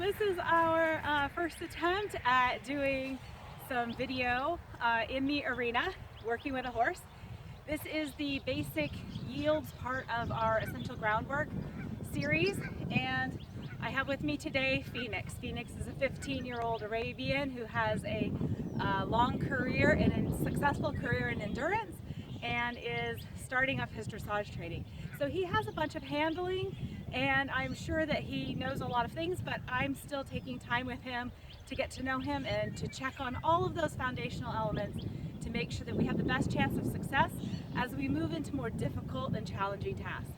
This is our first attempt at doing some video in the arena, working with a horse. This is the basic yields part of our essential groundwork series, and I have with me today Phoenix. Phoenix is a 15-year-old Arabian who has a long career and a successful career in endurance and is starting up his dressage training. So he has a bunch of handling, and I'm sure that he knows a lot of things, but I'm still taking time with him to get to know him and to check on all of those foundational elements to make sure that we have the best chance of success as we move into more difficult and challenging tasks.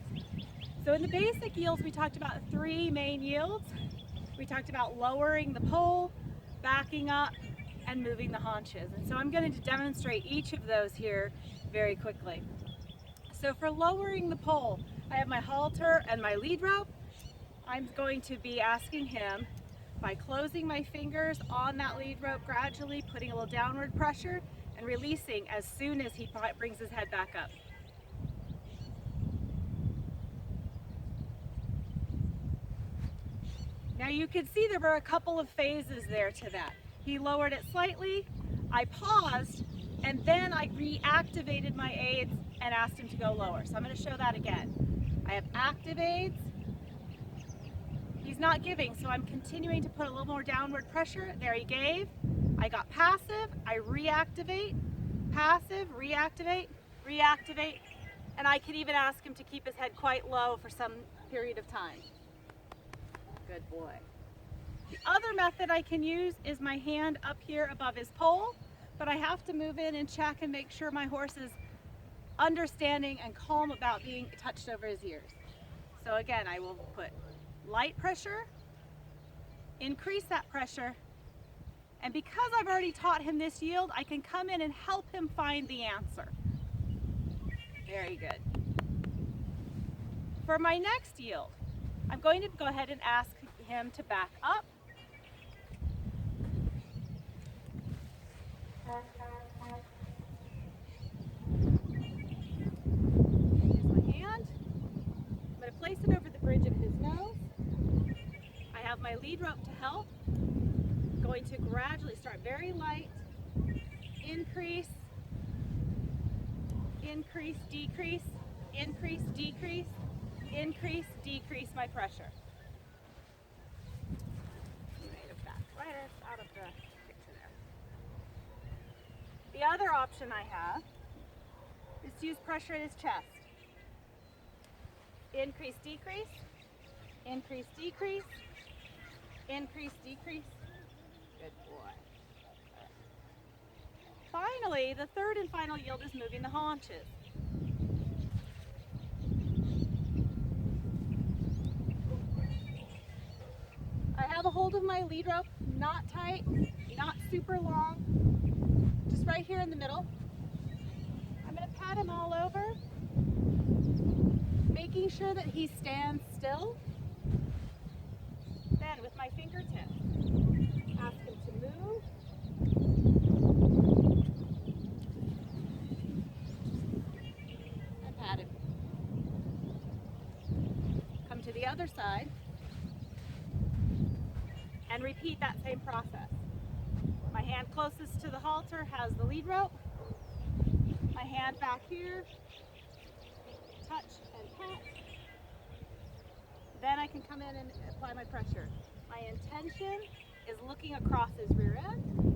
So in the basic yields, we talked about three main yields. We talked about lowering the pole, backing up, and moving the haunches. And so I'm going to demonstrate each of those here very quickly. So for lowering the pole, I have my halter and my lead rope. I'm going to be asking him by closing my fingers on that lead rope gradually, putting a little downward pressure and releasing as soon as he brings his head back up. Now you can see there were a couple of phases there to that. He lowered it slightly, I paused, and then I reactivated my aids and asked him to go lower. So I'm going to show that again. I have active aids. He's not giving, so I'm continuing to put a little more downward pressure. There he gave. I got passive, I reactivate, passive, reactivate, reactivate, and I could even ask him to keep his head quite low for some period of time. Good boy. The other method I can use is my hand up here above his pole, but I have to move in and check and make sure my horse is understanding and calm about being touched over his ears. So again, I will put light pressure, increase that pressure, and because I've already taught him this yield, I can come in and help him find the answer. Very good. For my next yield, I'm going to go ahead and ask him to back up. Here's my hand. I'm going to place it over the bridge of his nose. I have my lead rope to help. I'm going to gradually start very light, increase, increase, decrease, increase, decrease, increase, decrease my pressure. Right out of the picture there. The other option I have is to use pressure in his chest. Increase, decrease, increase, decrease, increase, decrease. Good boy. Finally, the third and final yield is moving the haunches. I have a hold of my lead rope, not tight, not super long, just right here in the middle. I'm going to pat him all over, making sure that he stands still. Then with my fingertips, ask him to move. And pat him. Come to the other side. And repeat that same process. My hand closest to the halter has the lead rope. My hand back here, touch and pat. Then I can come in and apply my pressure. My intention is looking across his rear end.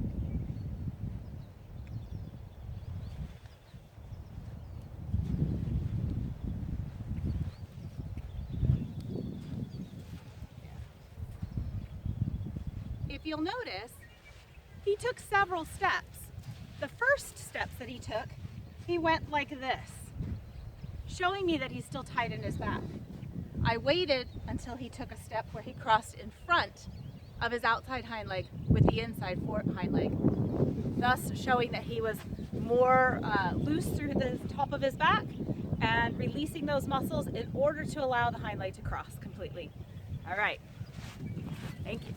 If you'll notice, he took several steps. The first steps that he took, he went like this, showing me that he's still tight in his back. I waited until he took a step where he crossed in front of his outside hind leg with the inside hind leg, thus showing that he was more loose through the top of his back and releasing those muscles in order to allow the hind leg to cross completely. All right, thank you.